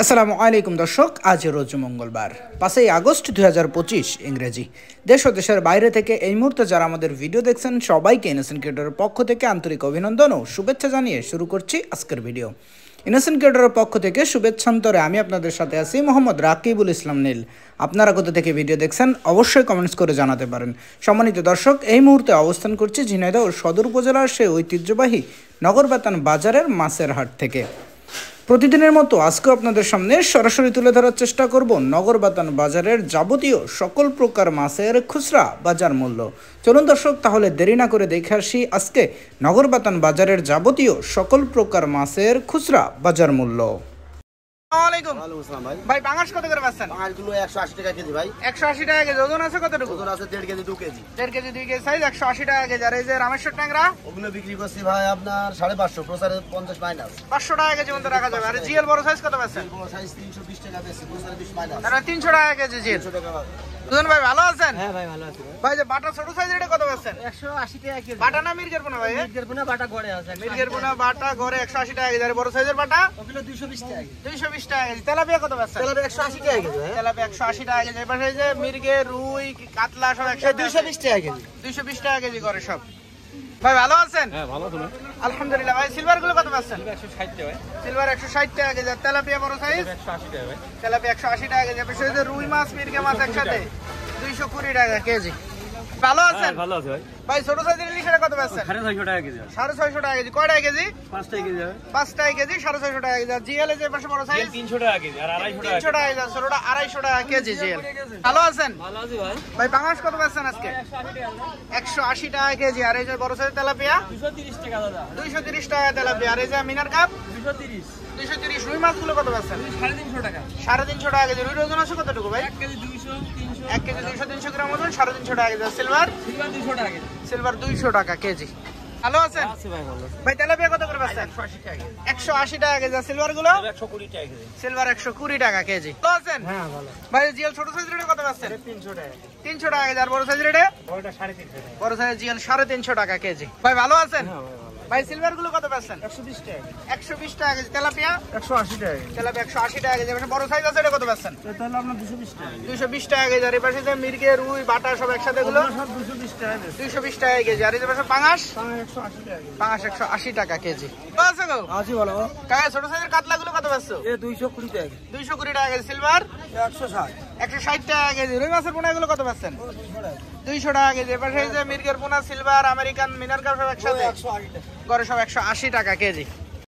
আসসালামু আলাইকুম দর্শক, আজ রোজ মঙ্গলবার 5 আগস্ট 2025 ইংরেজি। দেশ ও দেশের বাইরে থেকে এই মুহূর্তে যারা আমাদের ভিডিও দেখছেন সবাইকে ইনোসেন্ট ক্রিয়েটরের পক্ষ থেকে আন্তরিক অভিনন্দন ও শুভেচ্ছা জানিয়ে শুরু করছি আজকের ভিডিও। ইনোসেন্ট ক্রিয়েটরের পক্ষ থেকে শুভেচ্ছান্তরে আমি আপনাদের সাথে আছি মোহাম্মদ রাকিবুল ইসলাম নীল। আপনারা কোথা থেকে ভিডিও দেখছেন অবশ্যই কমেন্টস করে জানাতে পারেন। সম্মানিত দর্শক, এই মুহূর্তে অবস্থান করছি ঝিনাইদহ সদর উপজেলার সেই ঐতিহ্যবাহী নগরবাতান বাজারের মাছের হাট থেকে। প্রতিদিনের মতো আজকেও আপনাদের সামনে সরাসরি তুলে ধরার চেষ্টা করব নগরবাতান বাজারের যাবতীয় সকল প্রকার মাছের খুচরা বাজার মূল্য। চলুন দর্শক, তাহলে দেরি না করে দেখে আসি আজকে নগরবাতান বাজারের যাবতীয় সকল প্রকার মাছের খুচরা বাজার মূল্য। ভাই পাঙাশ কত করে পাচ্ছেন? পাঙাশগুলো 180 টাকা কেজি ভাই। 180 টাকা কেজি। ওজন আছে কতটুকু? ওজন আছে 1.5 KG 2 KG. 1.5 KG 2 KG size 180 টাকা কেজি। আর এই যে রামেশ্বর ট্যাংরা ওগুলো বিক্রি করছি ভাই আপনার 550, প্রসারে 50 মাইনাস। 500 টাকা কেজি মধ্যে রাখা যাবে। আর জিএল বড় সাইজ কত পাচ্ছেন? বড় সাইজ 320 টাকা বেশি, প্রসারে 20 মাইনাস। আর 300 টাকা কেজি জিএল। 300 টাকা। দুজন ভাই ভালো আছেন? হ্যাঁ ভাই ভালো আছি ভাই যে বাটা ছোট সাইজের এটা কত পাচ্ছেন? 180 টাকা কেজি। বাটা না মির্গের পোনা ভাই? মির্গের পোনা বাটা গড়ে আছে। মির্গের পোনা বাটা গড়ে 180 টাকা কেজি। আর বড় সাইজের বাটা ওগুলো 220 টাকা কেজি। 220 টাকা কেজি। তেলাপিয়া কত পাচ্ছেন? তেলাপিয়া 180 টাকা কেজি ভাই। তেলাপিয়া 180 টাকা কেজি। এই পাশে যে মির্গে, রুই, কাতলা সব একসাথে 220 টাকা কেজি। 220 টাকা কেজি করে সব। ভাই ভালো আছেন? হ্যাঁ ভালো আছেন। আলহামদুলিল্লাহ। ভাই সিলভার গুলো কত পাচ্ছেন? 160 টাকা ভাই। সিলভার 160 টাকা কেজি। আর তেলাপিয়া বড় সাইজ 180 টাকা ভাই। তেলাপিয়া 180 টাকা কেজি। পাশে যে রুই মাছ, মির্গে মাছ একসাথে 220 টাকা কেজি। ভালো আছেন? ভালো আছে ভাই। ভাই ছোট সাইজের ইলিশের কত পাচ্ছেন? 650 টাকা কেজি। 650 টাকা কেজি। কয় টাকা কেজি? 5 টাকা কেজি ভাই। 5 টাকা কেজি 650 টাকা কেজি। আর জিএল যে পাশে বড় সাইজ 300 টাকা কেজি আর 250 টাকা। 300 টাকা কেজি। ছোটটা 250 টাকা কেজি জিএল। ভালো আছেন? ভালো আছি ভাই। ভাই পাঙাশ কত পাচ্ছেন আজকে? 180 টাকা কেজি। আর এই যে বড় সাইজ তেলাপিয়া 230 টাকা দাদা। 230 টাকা তেলাপিয়া। আর এই যে মিনার কাপ 230। 230। রুই মাছগুলো কত পাচ্ছেন? 350 টাকা। 350 টাকা কেজি। রুইর ওজন আছে কতটুকু ভাই? 1 কেজি 200 300। 1 কেজি 200 300 গ্রাম ওজন 350 টাকা কেজি। সিলভার সিলভার 200 টাকা কেজি। সিলভার 200 টাকা কেজি। ভালো আছেন? আছে ভাই ভালো আছে। ভাই তেলাপিয়া কত করে পাচ্ছেন? 180 টাকা কেজি। 180 টাকা কেজি। আর সিলভার গুলো 120 টাকা কেজি। সিলভার 120 টাকা কেজি। ভালো আছেন? হ্যাঁ ভালো। ভাই জিএল ছোট সাইজ রেটে কত পাচ্ছেন? 300 টাকা। 300 টাকা কেজি। আর বড় সাইজ রেটে? বড়টা 350 টাকা। বড় সাইজ জিএল 350 টাকা কেজি। ভাই ভালো আছেন? হ্যাঁ ভাই ভালো। ভাই সিলভার গুলো কত পাচ্ছেন? 120 টাকা কেজি। 120 টাকা কেজি। তেলাপিয়া 180 টাকা কেজি। তেলাপিয়া 180 টাকা কেজি। এবার বড় সাইজ আছে এটা কত পাচ্ছেন? এটা হলো আপনার 220 টাকা কেজি। 220 টাকা কেজি। আর এই পাশে যে মির্গে, রুই, বাটা সব একসাথে গুলো সব 220 টাকা কেজি। 220 টাকা কেজি। আর এই যে পাশে পাঙাশ 180 টাকা কেজি। পাঙাশ 180 টাকা কেজি। ভালো আছে গো? আছি ভালো। কাকা ছোট সাইজের কাতলা গুলো কত পাচ্ছ? এ 220 টাকা কেজি। 220 টাকা কেজি। সিলভার 160। 160 টাকা কেজি। রুই মাছের পোনা গুলো কত পাচ্ছেন? 200 টাকা কেজি। এবার সেই যে মির্গের পোনা, সিলভার, আমেরিকান, মিনার কাপ সব একসাথে 180 টাকা। গড়ে সব 180 টাকা কেজি।